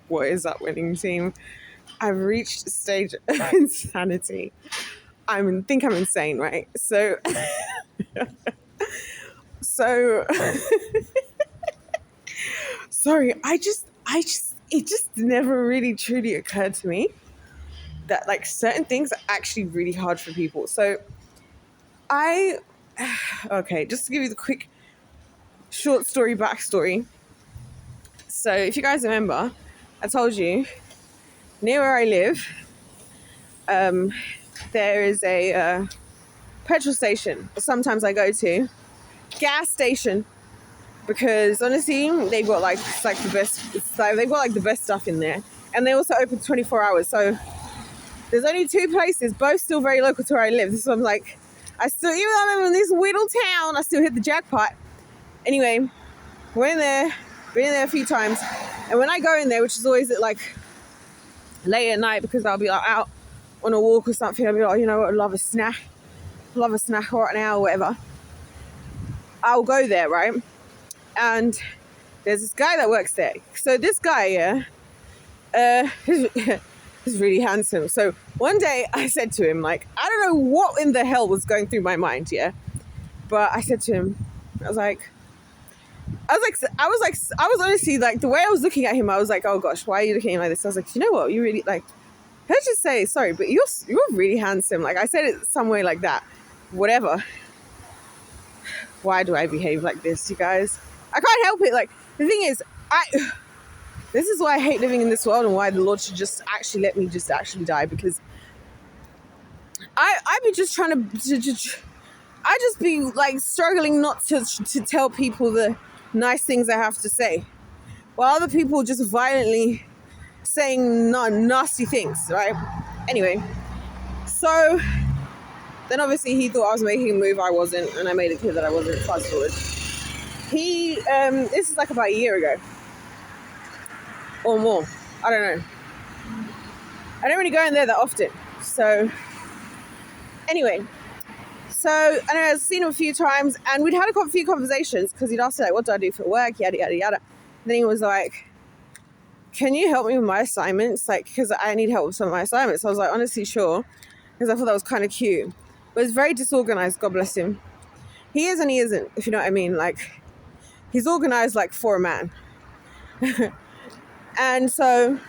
What is that winning team? I've reached a stage of insanity. Think I'm insane, right? So sorry, it just never really truly occurred to me that like certain things are actually really hard for people. So I, okay, just to give you the quick short story backstory. So if you guys remember, I told you near where I live, there is a petrol station. Sometimes I go to gas station because honestly, they've got like it's like the best. It's like they've got like the best stuff in there, and they also open 24 hours. So there's only two places, both still very local to where I live. So I'm like, even though I'm in this little town, I still hit the jackpot. Anyway, went in there, been in there a few times, and when I go in there, which is always at like late at night because I'll be like out on a walk or something, I'll be like, you know what, I love a snack right now or whatever. I'll go there, right? And there's this guy that works there. So this guy, he's really handsome. So one day I said to him, like, I don't know what in the hell was going through my mind, yeah? But I said to him, I was honestly like, the way I was looking at him, I was like, oh gosh, why are you looking at him like this? I was like, you know what, you really like, let's just say, sorry, but you're really handsome. Like I said it some way like that, whatever. Why do I behave like this, you guys? I can't help it. Like the thing is, this is why I hate living in this world and why the Lord should just actually let me just actually die, because I be just trying to I just be like struggling not to tell people the nice things I have to say, while other people just violently saying nasty things, right? Anyway, so then obviously he thought I was making a move. I wasn't, and I made it clear that I wasn't. Fast forward. This is like about a year ago or more. I don't know. I don't really go in there that often. So anyway, I know I've seen him a few times, and we'd had a few conversations because he'd asked me like, what do I do for work, yada yada yada. And then he was like, can you help me with my assignments? Like, because I need help with some of my assignments. So I was like, honestly, sure, because I thought that was kind of cute. But it's very disorganized, God bless him. He is and he isn't, if you know what I mean. Like, he's organized like for a man. And so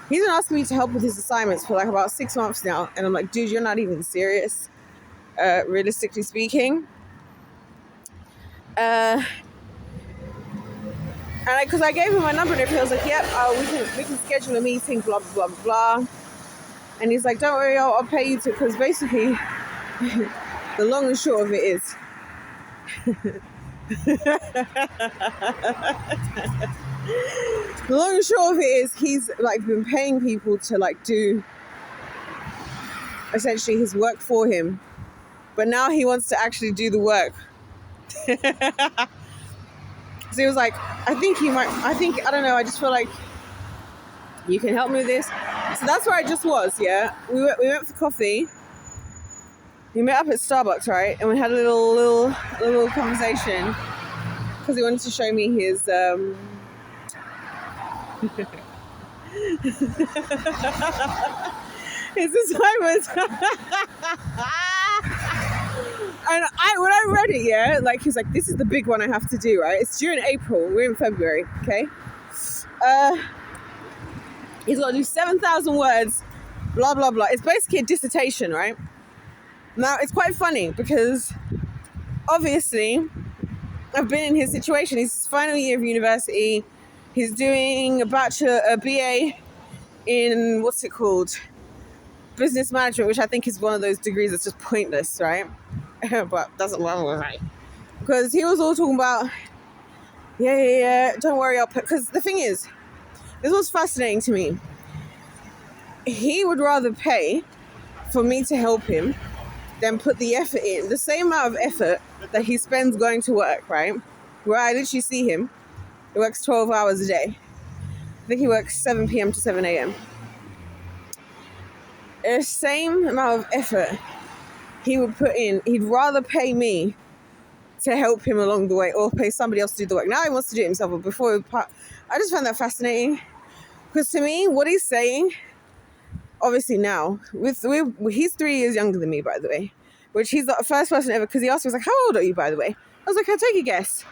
he's been asking me to help with his assignments for like about 6 months now. And I'm like, dude, you're not even serious, realistically speaking. And because I gave him my number and everything, I was like, yep, we can schedule a meeting, blah, blah, blah, blah. And he's like, don't worry, I'll pay you to, because basically the long and short of it is the long and short of it is he's like been paying people to like do essentially his work for him, but now he wants to actually do the work. So he was like, I don't know, I just feel like you can help me with this. So that's where I just was, yeah. We went for coffee. We met up at Starbucks, right? And we had a little conversation because he wanted to show me his his assignments. And when I read it, yeah, like he's like, this is the big one I have to do, right? It's due in April. We're in February, okay? He's got to do 7,000 words, blah, blah, blah. It's basically a dissertation, right? Now, it's quite funny because obviously I've been in his situation. He's final year of university. He's doing a BA in, what's it called? Business management, which I think is one of those degrees that's just pointless, right? But doesn't matter, right? Because he was all talking about, yeah, don't worry, I'll put, because the thing is, this was fascinating to me. He would rather pay for me to help him than put the effort in, the same amount of effort that he spends going to work, right? Where I literally see him, he works 12 hours a day. I think he works 7 p.m. to 7 a.m. The same amount of effort he would put in, he'd rather pay me to help him along the way or pay somebody else to do the work. Now he wants to do it himself, but before I just find that fascinating because to me, what he's saying, obviously now, he's 3 years younger than me, by the way, which he's the first person ever, because he asked me, he was like, how old are you, by the way? I was like, I'll take a guess.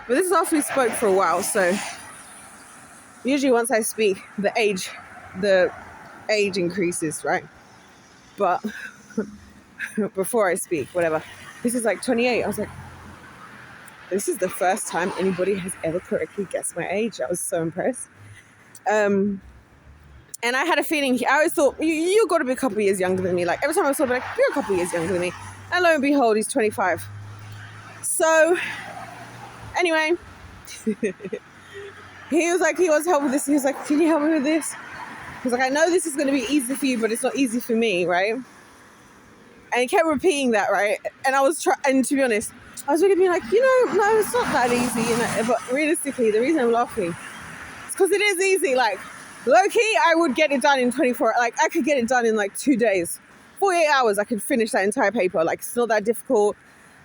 But this is after we spoke for a while, so usually once I speak, the age increases, right? But before I speak, whatever. This is like 28. I was like, this is the first time anybody has ever correctly guessed my age. I was so impressed. And I had a feeling, I always thought, you got to be a couple of years younger than me. Like, every time I saw him, like, you're a couple of years younger than me. And lo and behold, he's 25. So, anyway, he was like, he wants help with this. He was like, can you help me with this? He was like, I know this is going to be easy for you, but it's not easy for me, right? And he kept repeating that, right? And I was and to be honest, I was really being like, no, it's not that easy. But realistically, the reason I'm laughing is because it is easy. Like, low-key, I would get it done in 24, like, I could get it done in, like, 2 days. 48 hours, I could finish that entire paper. Like, it's not that difficult.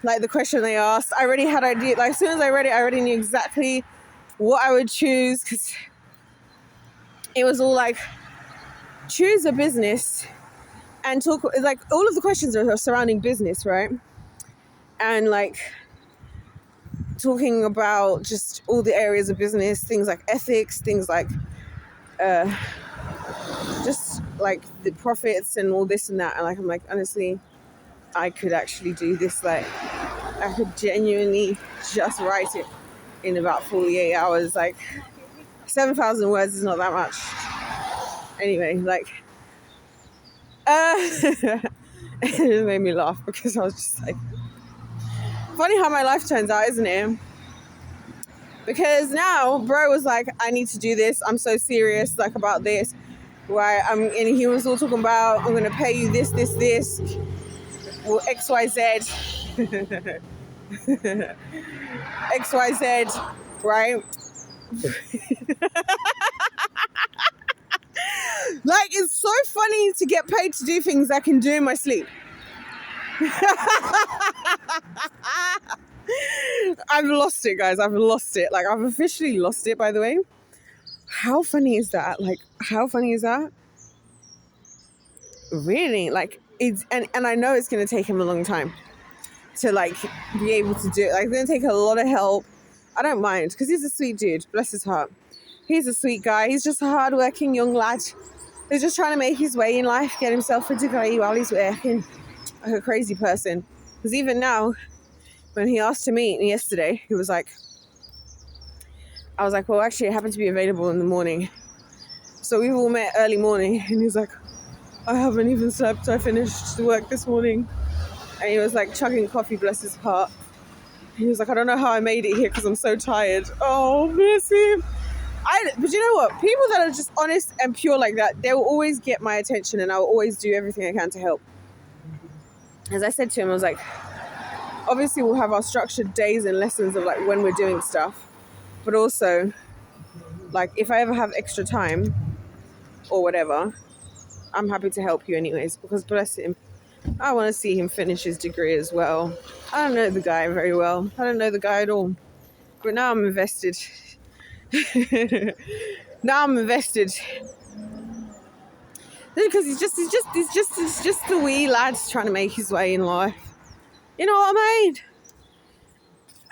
Like, the question they asked, I already had idea. Like, as soon as I read it, I already knew exactly what I would choose, because it was all, like, choose a business and talk, like, all of the questions are surrounding business, right? And, like, talking about just all the areas of business, things like ethics, things like just like the profits and all this and that. And like, I'm like, honestly, I could actually do this. Like, I could genuinely just write it in about 48 hours. Like, 7,000 words is not that much. Anyway, like, it just made me laugh because I was just like, funny how my life turns out, isn't it? Because now bro was like, I need to do this. I'm so serious, like, about this. Right? And he was all talking about, I'm going to pay you this, well, XYZ. XYZ, right? Like, it's so funny to get paid to do things I can do in my sleep. I've lost it, guys. I've lost it. Like, I've officially lost it, by the way. How funny is that? Like, how funny is that? Really? Like, it's, and I know it's going to take him a long time to, like, be able to do it. Like, it's going to take a lot of help. I don't mind, because he's a sweet dude. Bless his heart. He's a sweet guy. He's just a hardworking young lad. He's just trying to make his way in life, get himself a degree while he's working. Like a crazy person. Because even now, when he asked to meet me yesterday, he was like, I was like, well, actually, I happen to be available in the morning. So we all met early morning, and he's like, I haven't even slept. I finished work this morning. And he was like chugging coffee, bless his heart. He was like, I don't know how I made it here because I'm so tired. Oh, bless him. But you know what? People that are just honest and pure like that, they will always get my attention, and I will always do everything I can to help. As I said to him, I was like, obviously we'll have our structured days and lessons of, like, when we're doing stuff. But also, like, if I ever have extra time or whatever, I'm happy to help you anyways, because bless him, I want to see him finish his degree as well. I don't know the guy very well. I don't know the guy at all. But now I'm invested. Now I'm invested. Because he's just the wee lad trying to make his way in life. You know what I mean?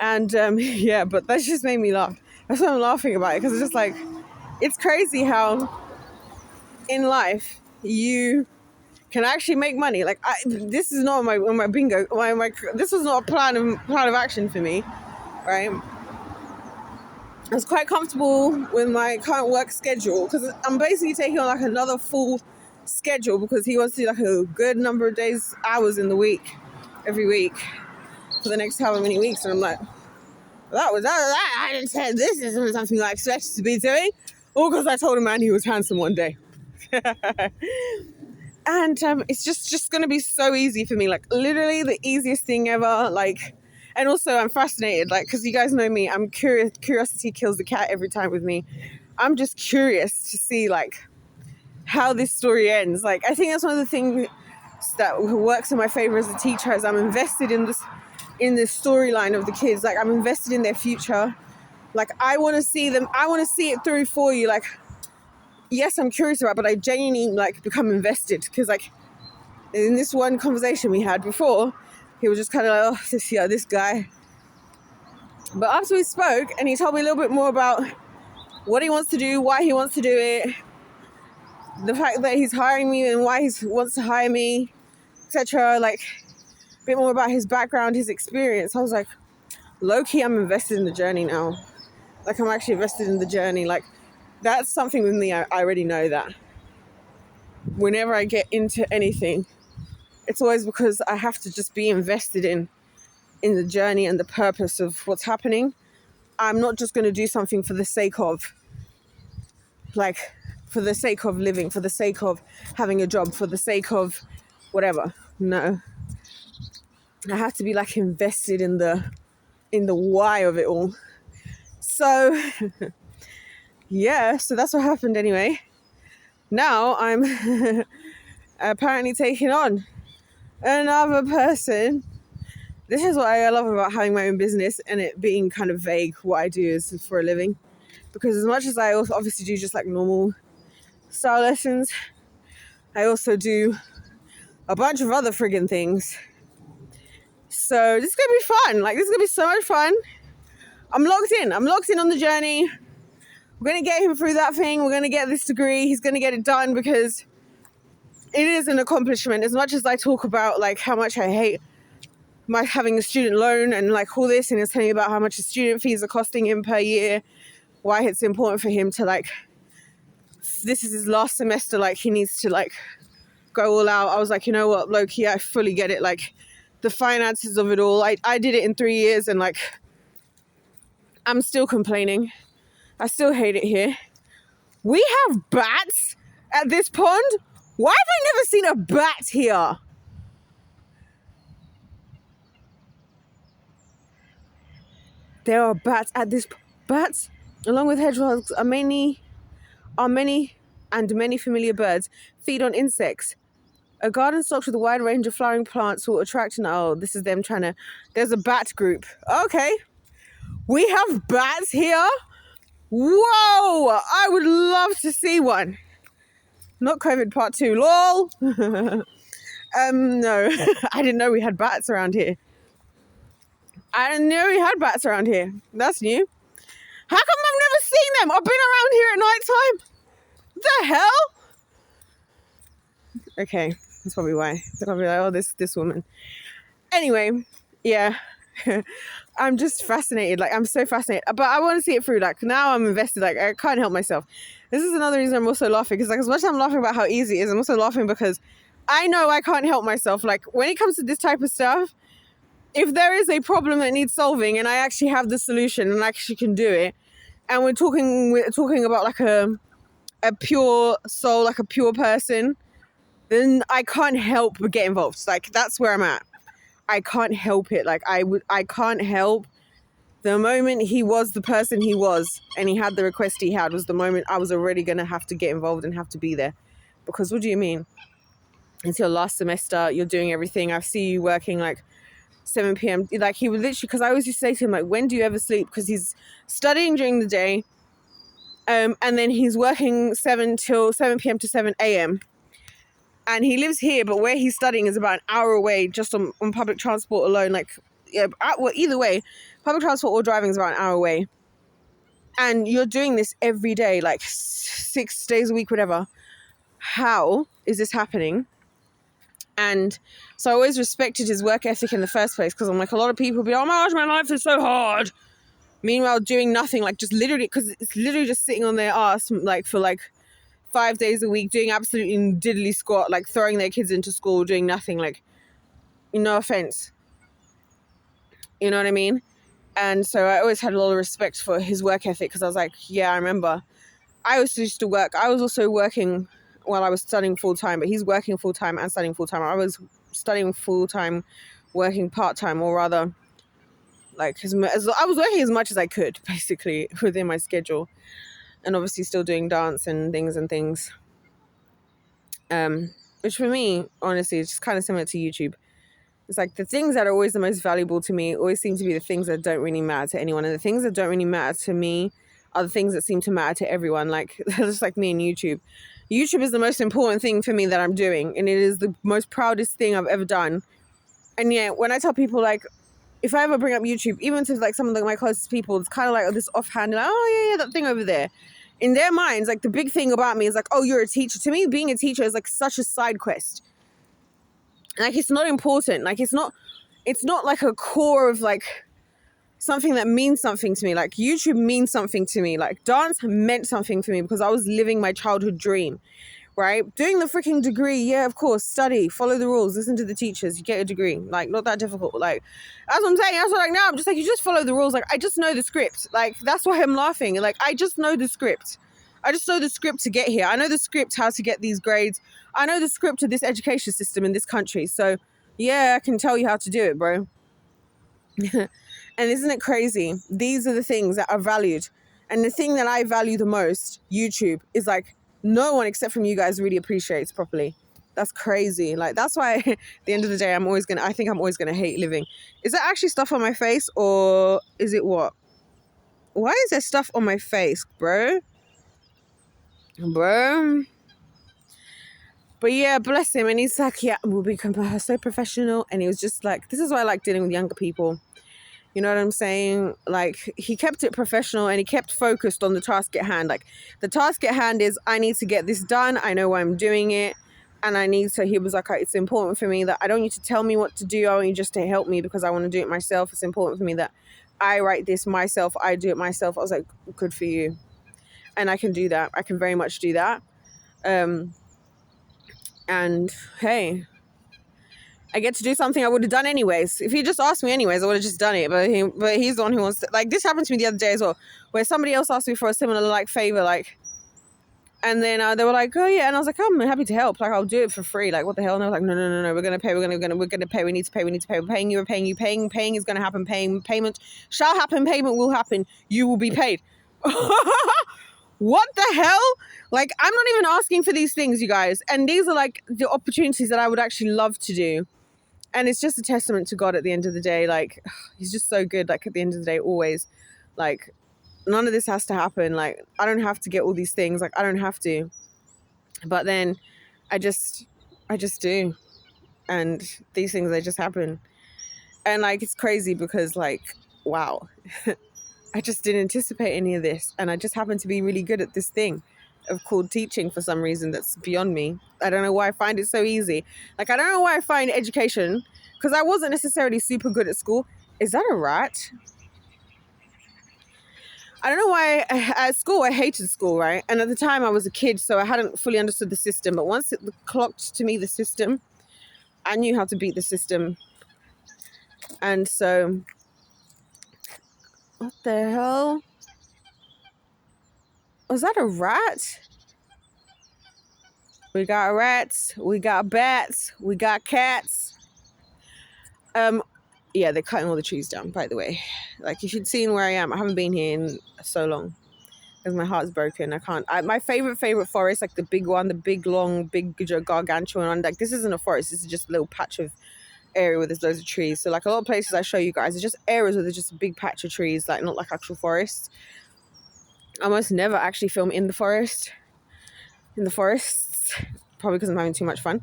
And yeah, but that just made me laugh. That's why I'm laughing about it, because it's just like, it's crazy how in life you can actually make money. Like, this is not my bingo. This was not a plan of action for me, right? I was quite comfortable with my current work schedule, because I'm basically taking on, like, another full schedule, because he wants to do, like, a good number of days, hours in the week, every week, for the next however many weeks. And I'm like, I didn't say this isn't something I expected to be doing. All because I told a man he was handsome one day. And it's just going to be so easy for me. Like, literally the easiest thing ever. Like, and also I'm fascinated, like, because you guys know me, I'm curious. Curiosity kills the cat every time with me. I'm just curious to see, like, how this story ends. Like, I think that's one of the things that works in my favor as a teacher, is I'm invested in this storyline of the kids. Like, I'm invested in their future. Like, I want to see them. I want to see it through for you. Like, yes, I'm curious about it, but I genuinely like become invested because like in this one conversation we had before, he was just kind of like, oh, this guy. But after we spoke and he told me a little bit more about what he wants to do, why he wants to do it, the fact that he's hiring me and why he wants to hire me, etc. Like a bit more about his background, his experience. I was like, low-key, I'm invested in the journey now. Like, I'm actually invested in the journey. Like, that's something with me. I already know that. Whenever I get into anything, it's always because I have to just be invested in the journey and the purpose of what's happening. I'm not just going to do something for the sake of, like, for the sake of living, for the sake of having a job, for the sake of whatever. No. I have to be, like, invested in the why of it all. So, yeah, so that's what happened anyway. Now I'm apparently taking on another person. This is what I love about having my own business and it being kind of vague what I do is for a living. Because as much as I also obviously do just like normal style lessons, I also do a bunch of other friggin' things. So this is going to be fun. Like, this is going to be so much fun. I'm locked in. I'm locked in on the journey. We're going to get him through that thing. We're going to get this degree. He's going to get it done because it is an accomplishment. As much as I talk about like how much I hate my having a student loan and like all this, and he's telling me about how much his student fees are costing him per year, why it's important for him to like, this is his last semester, like he needs to like go all out. I was like, you know what, low-key, I fully get it. Like the finances of it all. I did it in 3 years and like I'm still complaining. I still hate it here. We have bats at this pond? Why have I never seen a bat here? There are bats at this bats, along with hedgehogs, are many familiar birds, feed on insects. A garden stocked with a wide range of flowering plants will attract this is them trying to, there's a bat group. Okay. We have bats here? Whoa! I would love to see one. Not COVID part 2, lol. No, I didn't know we had bats around here. I didn't know we had bats around here. That's new. How come I've never seen them? I've been around here at night time. What the hell? Okay, that's probably why. They're probably like, oh, this woman. Anyway, yeah. I'm just fascinated. Like, I'm so fascinated. But I want to see it through. Like, now I'm invested. Like, I can't help myself. This is another reason I'm also laughing. Because, like, as much as I'm laughing about how easy it is, I'm also laughing because I know I can't help myself. Like, when it comes to this type of stuff, if there is a problem that needs solving and I actually have the solution and I actually can do it, and we're talking about, like, a pure soul, like a pure person, then I can't help but get involved. Like, that's where I'm at. I can't help it. Like, I can't help. The moment he was the person he was and he had the request he had was the moment I was already going to have to get involved and have to be there. Because what do you mean? It's your last semester. You're doing everything. I see you working like 7 p.m. Like, he would literally, because I always used to say to him, like, when do you ever sleep? Because he's studying during the day. And then he's working 7 p.m. to 7 a.m. And he lives here, but where he's studying is about an hour away just on public transport alone. Like, yeah, well, either way, public transport or driving is about an hour away. And you're doing this every day, like 6 days a week, whatever. How is this happening? And so I always respected his work ethic in the first place because I'm like, a lot of people be, oh my gosh, my life is so hard. Meanwhile, doing nothing, like just literally, because it's literally just sitting on their ass, like for like 5 days a week, doing absolutely diddly squat, like throwing their kids into school, doing nothing, like, no offense. You know what I mean? And so I always had a lot of respect for his work ethic because I was like, yeah, I remember. I also used to work. I was also working while I was studying full-time, but he's working full-time and studying full-time. I was studying full-time, working part-time, or rather, like, I was working as much as I could, basically, within my schedule. And obviously still doing dance and things. Which for me, honestly, is just kind of similar to YouTube. It's like the things that are always the most valuable to me always seem to be the things that don't really matter to anyone. And the things that don't really matter to me are the things that seem to matter to everyone. Like, just like me and YouTube. YouTube is the most important thing for me that I'm doing. And it is the most proudest thing I've ever done. And yeah, when I tell people, like, if I ever bring up YouTube, even to like some of my closest people, it's kind of like this offhand, like, oh yeah, that thing over there. In their minds, like the big thing about me is like, oh, you're a teacher. To me, being a teacher is like such a side quest. Like, it's not important. Like, it's not like a core of like something that means something to me. Like, YouTube means something to me. Like, dance meant something for me because I was living my childhood dream, right? Doing the freaking degree, yeah, of course, study, follow the rules, listen to the teachers, you get a degree. Like, not that difficult. Like, that's what I'm saying. That's what, like, now I'm just like, you just follow the rules. Like, I just know the script. Like, that's why I'm laughing. Like, I just know the script. I just know the script to get here. I know the script how to get these grades. I know the script of this education system in this country. So, yeah, I can tell you how to do it, bro. And isn't it crazy? These are the things that are valued. And the thing that I value the most, YouTube, is like no one except from you guys really appreciates properly. That's crazy. Like, that's why at the end of the day, I think I'm always going to hate living. Is there actually stuff on my face or is it what? Why is there stuff on my face, bro? Bro. But yeah, bless him. And he's like, yeah, we'll become so professional. And he was just like, this is why I like dealing with younger people. You know what I'm saying? Like, he kept it professional and he kept focused on the task at hand. Like, the task at hand is, I need to get this done. I know why I'm doing it. And he was like, it's important for me that I don't need to tell me what to do. I want you just to help me because I want to do it myself. It's important for me that I write this myself. I do it myself. I was like, good for you. And I can do that. I can very much do that. And hey, I get to do something I would have done anyways. If he just asked me anyways, I would have just done it. But he's the one who wants to, like, this happened to me the other day as well, where somebody else asked me for a similar like favor, like, and then they were like, oh yeah, and I was like, I'm happy to help. Like, I'll do it for free. Like, what the hell? And I was like, no, we're gonna pay. We're gonna pay. We need to pay. We're paying you. Paying is gonna happen. Payment shall happen. Payment will happen. You will be paid. What the hell? Like, I'm not even asking for these things, you guys. And these are like the opportunities that I would actually love to do. And it's just a testament to God at the end of the day. Like, he's just so good. Like, at the end of the day, always. Like, none of this has to happen. Like, I don't have to get all these things. Like, I don't have to. But then I just do. And these things, they just happen. And like, it's crazy because like, wow. I just didn't anticipate any of this. And I just happen to be really good at this thing of called teaching for some reason that's beyond me. I don't know why I find it so easy. Like, I don't know why I find education, because I wasn't necessarily super good at school. Is that a rat? I don't know why at school I hated school, right? And at the time I was a kid, so I hadn't fully understood the system. But once it clocked to me the system, I knew how to beat the system. And so, what the hell? Was that a rat? We got rats, we got bats, we got cats. Yeah, they're cutting all the trees down, by the way. Like, if you'd seen where I am, I haven't been here in so long because my heart's broken. I can't. My favorite forest, like the big one, the big, long, big, gargantuan one. Like, this isn't a forest. This is just a little patch of area where there's loads of trees. So, like, a lot of places I show you guys, it's just areas where there's just a big patch of trees, like, not like actual forests. I almost never actually film in the forests, probably because I'm having too much fun.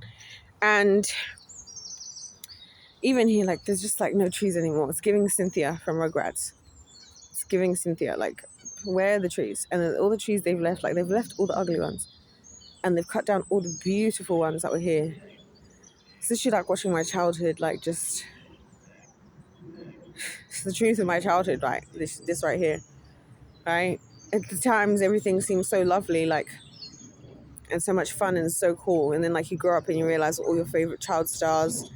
And even here, like, there's just like no trees anymore. It's giving Cynthia from Rugrats. It's giving Cynthia, like, where are the trees? And then all the trees they've left, like, they've left all the ugly ones and they've cut down all the beautiful ones that were here. It's literally like watching my childhood, like, just, it's the truth of my childhood, right? This right here, right? At the times, everything seemed so lovely, like, and so much fun and so cool. And then, like, you grow up and you realize all your favorite child stars,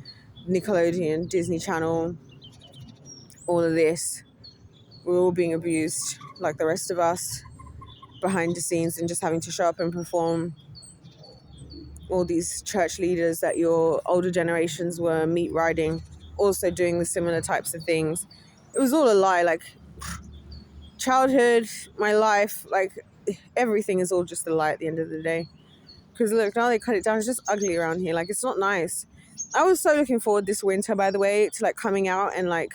Nickelodeon, Disney Channel, all of this, we're all being abused like the rest of us behind the scenes and just having to show up and perform. All these church leaders that your older generations were meat riding, also doing the similar types of things. It was all a lie. Like, childhood, my life, like, everything is all just a lie at the end of the day. Because look, now they cut it down, it's just ugly around here. Like, it's not nice. I was so looking forward this winter, by the way, to like coming out and like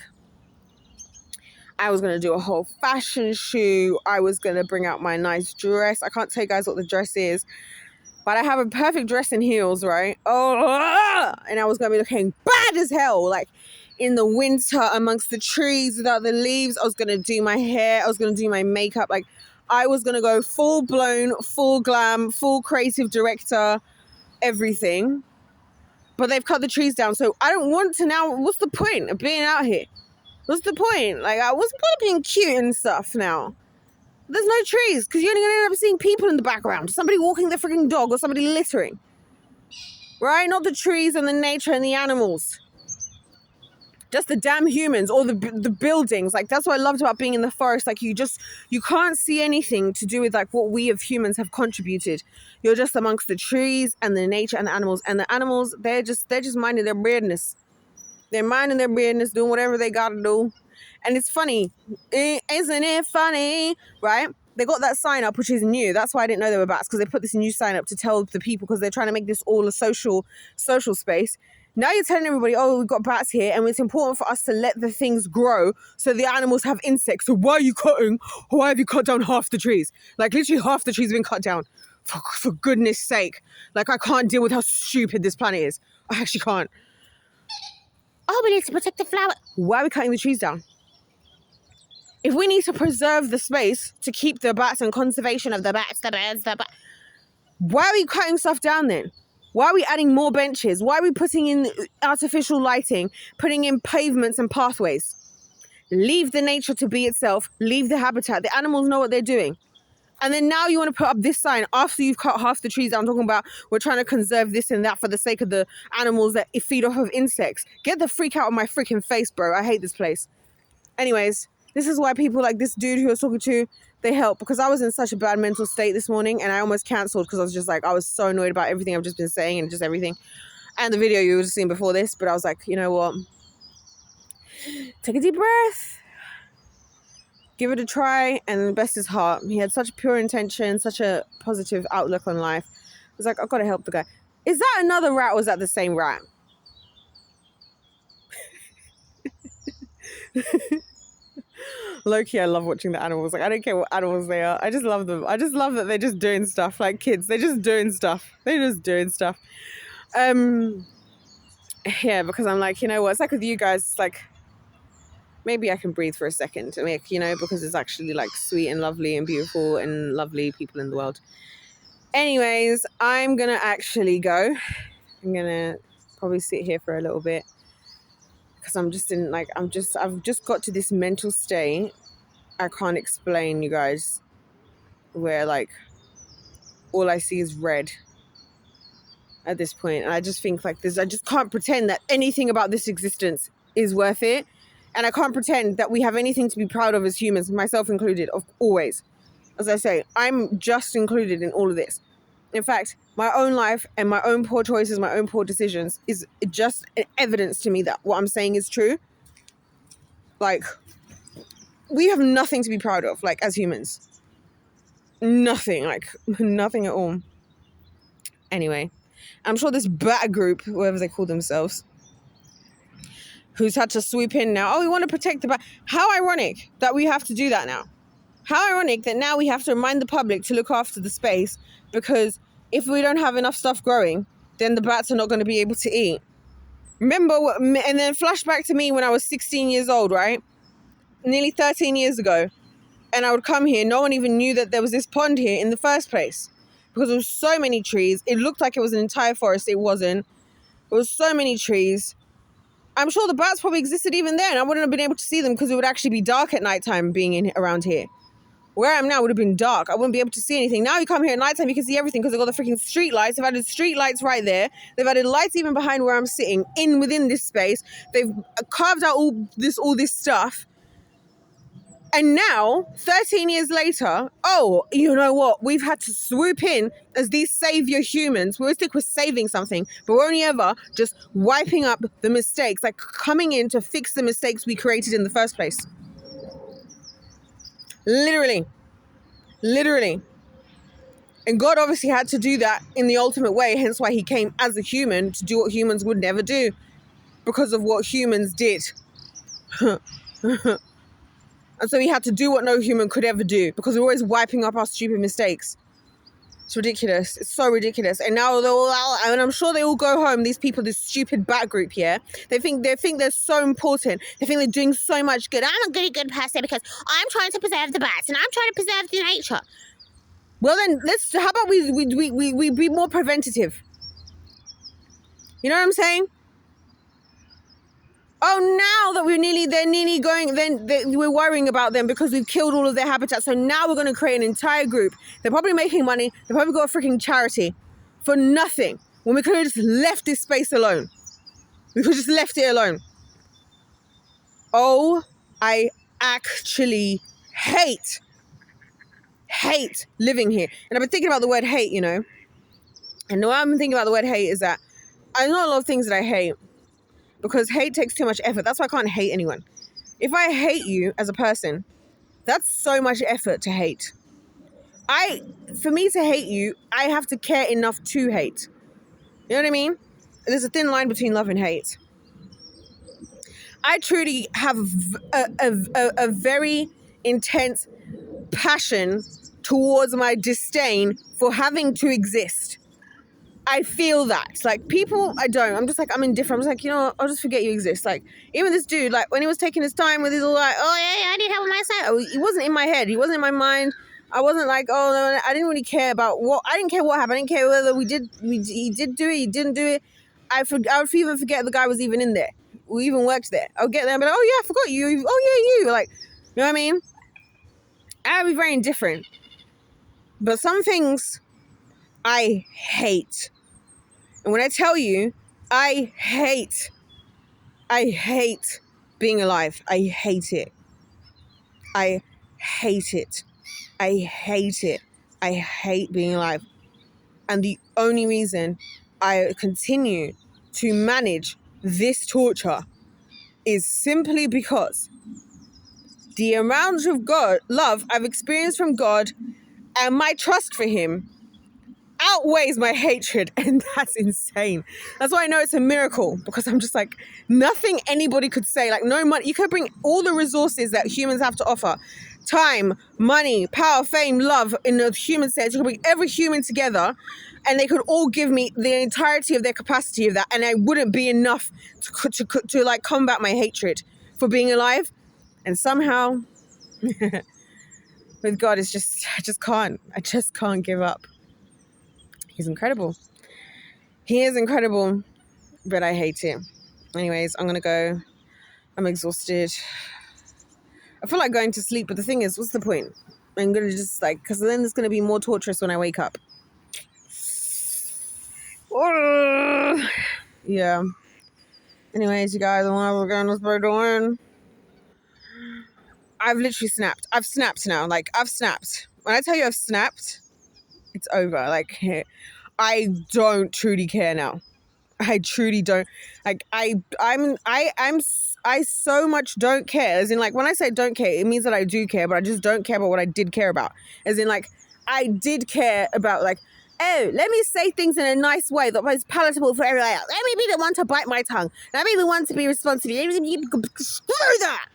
I was going to do a whole fashion shoot. I was going to bring out my nice dress. I can't tell you guys what the dress is, but I have a perfect dress and heels, right? Oh, and I was going to be looking bad as hell, like in the winter amongst the trees without the leaves. I was going to do my hair. I was going to do my makeup. Like I was going to go full blown, full glam, full creative director, everything. But they've cut the trees down. So I don't want to now. What's the point of being out here? What's the point? Like, I was being cute and stuff now. There's no trees because you're only going to end up seeing people in the background. Somebody walking their freaking dog or somebody littering. Right? Not the trees and the nature and the animals. Just the damn humans or the buildings. Like, that's what I loved about being in the forest. Like, you can't see anything to do with, like, what we of humans have contributed. You're just amongst the trees and the nature and the animals. And the animals, they're just minding their weirdness. They're minding their business, doing whatever they gotta do. And it's funny. Isn't it funny? Right? They got that sign up, which is new. That's why I didn't know they were bats, because they put this new sign up to tell the people, because they're trying to make this all a social space. Now you're telling everybody, oh, we've got bats here, and it's important for us to let the things grow so the animals have insects. So why are you cutting? Why have you cut down half the trees? Like, literally half the trees have been cut down. For goodness sake. Like, I can't deal with how stupid this planet is. I actually can't. Oh, we need to protect the flower. Why are we cutting the trees down? If we need to preserve the space to keep the bats and conservation of the bats, the birds, why are we cutting stuff down then? Why are we adding more benches? Why are we putting in artificial lighting, putting in pavements and pathways? Leave the nature to be itself. Leave the habitat. The animals know what they're doing. And then now you want to put up this sign after you've cut half the trees down, talking about we're trying to conserve this and that for the sake of the animals that feed off of insects. Get the freak out of my freaking face, bro. I hate this place. Anyways, this is why people like this dude who I was talking to, they help. Because I was in such a bad mental state this morning and I almost cancelled because I was just like, I was so annoyed about everything I've just been saying and just everything. And the video you would have seen before this. But I was like, you know what? Take a deep breath. Give it a try, and bless his heart. He had such pure intention, such a positive outlook on life. I was like, I've got to help the guy. Is that another rat or is that the same rat? Low-key, I love watching the animals. Like, I don't care what animals they are. I just love them. I just love that they're just doing stuff like kids. They're just doing stuff. Yeah, because I'm like, you know what? It's like with you guys, it's like, maybe I can breathe for a second, like, you know, because it's actually like sweet and lovely and beautiful and lovely people in the world. Anyways, I'm going to actually go. I'm going to probably sit here for a little bit because I'm just in like, I've just got to this mental state. I can't explain, you guys, where like all I see is red at this point. And I just think like this, I just can't pretend that anything about this existence is worth it. And I can't pretend that we have anything to be proud of as humans, myself included, always. As I say, I'm just included in all of this. In fact, my own life and my own poor choices, my own poor decisions is just evidence to me that what I'm saying is true. Like, we have nothing to be proud of, like, as humans. Nothing, like, nothing at all. Anyway, I'm sure this bat group, whatever they call themselves, who's had to sweep in now. Oh, we want to protect the bat. How ironic that we have to do that now. How ironic that now we have to remind the public to look after the space, because if we don't have enough stuff growing, then the bats are not going to be able to eat. Remember, and then flashback to me when I was 16 years old, right? Nearly 13 years ago. And I would come here. No one even knew that there was this pond here in the first place, because there was so many trees. It looked like it was an entire forest. It wasn't. There was so many trees. I'm sure the bats probably existed even then. I wouldn't have been able to see them because it would actually be dark at nighttime being around here. Where I am now would have been dark. I wouldn't be able to see anything. Now you come here at nighttime, you can see everything because they've got the freaking street lights. They've added street lights right there. They've added lights even behind where I'm sitting, within this space. They've carved out all this stuff. And now, 13 years later, oh, you know what? We've had to swoop in as these savior humans. We always think we're saving something, but we're only ever just wiping up the mistakes, like coming in to fix the mistakes we created in the first place. Literally. And God obviously had to do that in the ultimate way, hence why he came as a human to do what humans would never do because of what humans did. And so he had to do what no human could ever do because we're always wiping up our stupid mistakes. It's ridiculous. It's so ridiculous. And now they're all out, and I'm sure they all go home, these people, this stupid bat group here. They think they're so important. They think they're doing so much good. I'm a good person because I'm trying to preserve the bats and I'm trying to preserve the nature. Well then, how about we be more preventative? You know what I'm saying? Oh, now that they're nearly going, we're worrying about them because we've killed all of their habitat. So now we're going to create an entire group. They're probably making money. They've probably got a freaking charity for nothing. When we could have just left this space alone. We could have just left it alone. Oh, I actually hate living here. And I've been thinking about the word hate, you know. And the way I've been thinking about the word hate is that I know a lot of things that I hate. Because hate takes too much effort. That's why I can't hate anyone. If I hate you as a person, that's so much effort to hate. For me to hate you, I have to care enough to hate. You know what I mean? There's a thin line between love and hate. I truly have a very intense passion towards my disdain for having to exist. I feel that. Like, people, I don't. I'm just like, I'm indifferent. I'm just like, you know, I'll just forget you exist. Like, even this dude, like, when he was taking his time with his all like, oh, yeah, I need help with my side. He wasn't in my head. He wasn't in my mind. I wasn't like, oh, no, I didn't really care about what, I didn't care what happened. I didn't care whether he did do it, he didn't do it. I would even forget the guy was even in there. We even worked there. I would get there and be like, oh, yeah, I forgot you. Oh, yeah, you. Like, you know what I mean? I would be very indifferent. But some things I hate. And when I tell you, I hate being alive. I hate it. I hate it. I hate it. I hate being alive. And the only reason I continue to manage this torture is simply because the amount of love I've experienced from God and my trust for him outweighs my hatred, and that's insane. That's why I know it's a miracle, because I'm just like, nothing anybody could say, like, no money, you could bring all the resources that humans have to offer, time, money, power, fame, love, in the human sense, you could bring every human together and they could all give me the entirety of their capacity of that, and I wouldn't be enough to like combat my hatred for being alive. And somehow with God, it's just, I just can't give up. He's incredible. He is incredible, but I hate it. Anyways, I'm going to go. I'm exhausted. I feel like going to sleep, but the thing is, what's the point? I'm going to just like, because then it's going to be more torturous when I wake up. Yeah. Anyways, you guys, I want to go on this bird doing. I've literally snapped. I've snapped now. Like, I've snapped. When I tell you I've snapped, it's over. Like, I don't truly care now. I truly don't. Like, I so much don't care. As in, like, when I say don't care, it means that I do care, but I just don't care about what I did care about. As in, like, I did care about, like, oh, let me say things in a nice way that was palatable for everyone else. Let me be the one to bite my tongue. Let me be the one to be responsible. Screw that.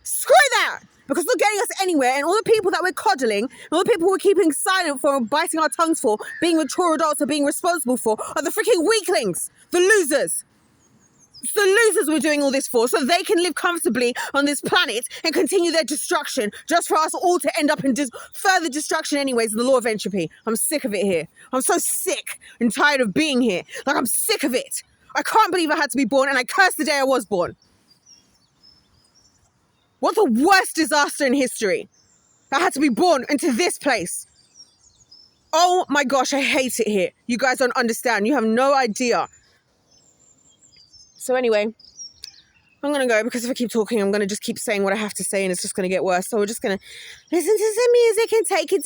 Screw that. Because it's not getting us anywhere, and all the people that we're coddling, and all the people we're keeping silent for, biting our tongues for, being mature adults or being responsible for, are the freaking weaklings, the losers. It's the losers we're doing all this for, so they can live comfortably on this planet and continue their destruction, just for us all to end up in further destruction anyways, the law of entropy. I'm sick of it here. I'm so sick and tired of being here. Like, I'm sick of it. I can't believe I had to be born, and I curse the day I was born. What's the worst disaster in history? I had to be born into this place. Oh my gosh, I hate it here. You guys don't understand. You have no idea. So anyway, I'm going to go, because if I keep talking, I'm going to just keep saying what I have to say, and it's just going to get worse. So we're just going to listen to some music and take a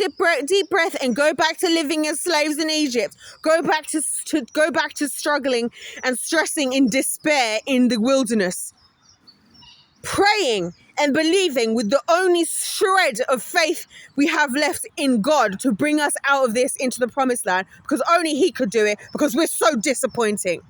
deep breath and go back to living as slaves in Egypt. Go back to struggling and stressing in despair in the wilderness. praying and believing with the only shred of faith we have left in God to bring us out of this into the promised land, because only he could do it, because we're so disappointing.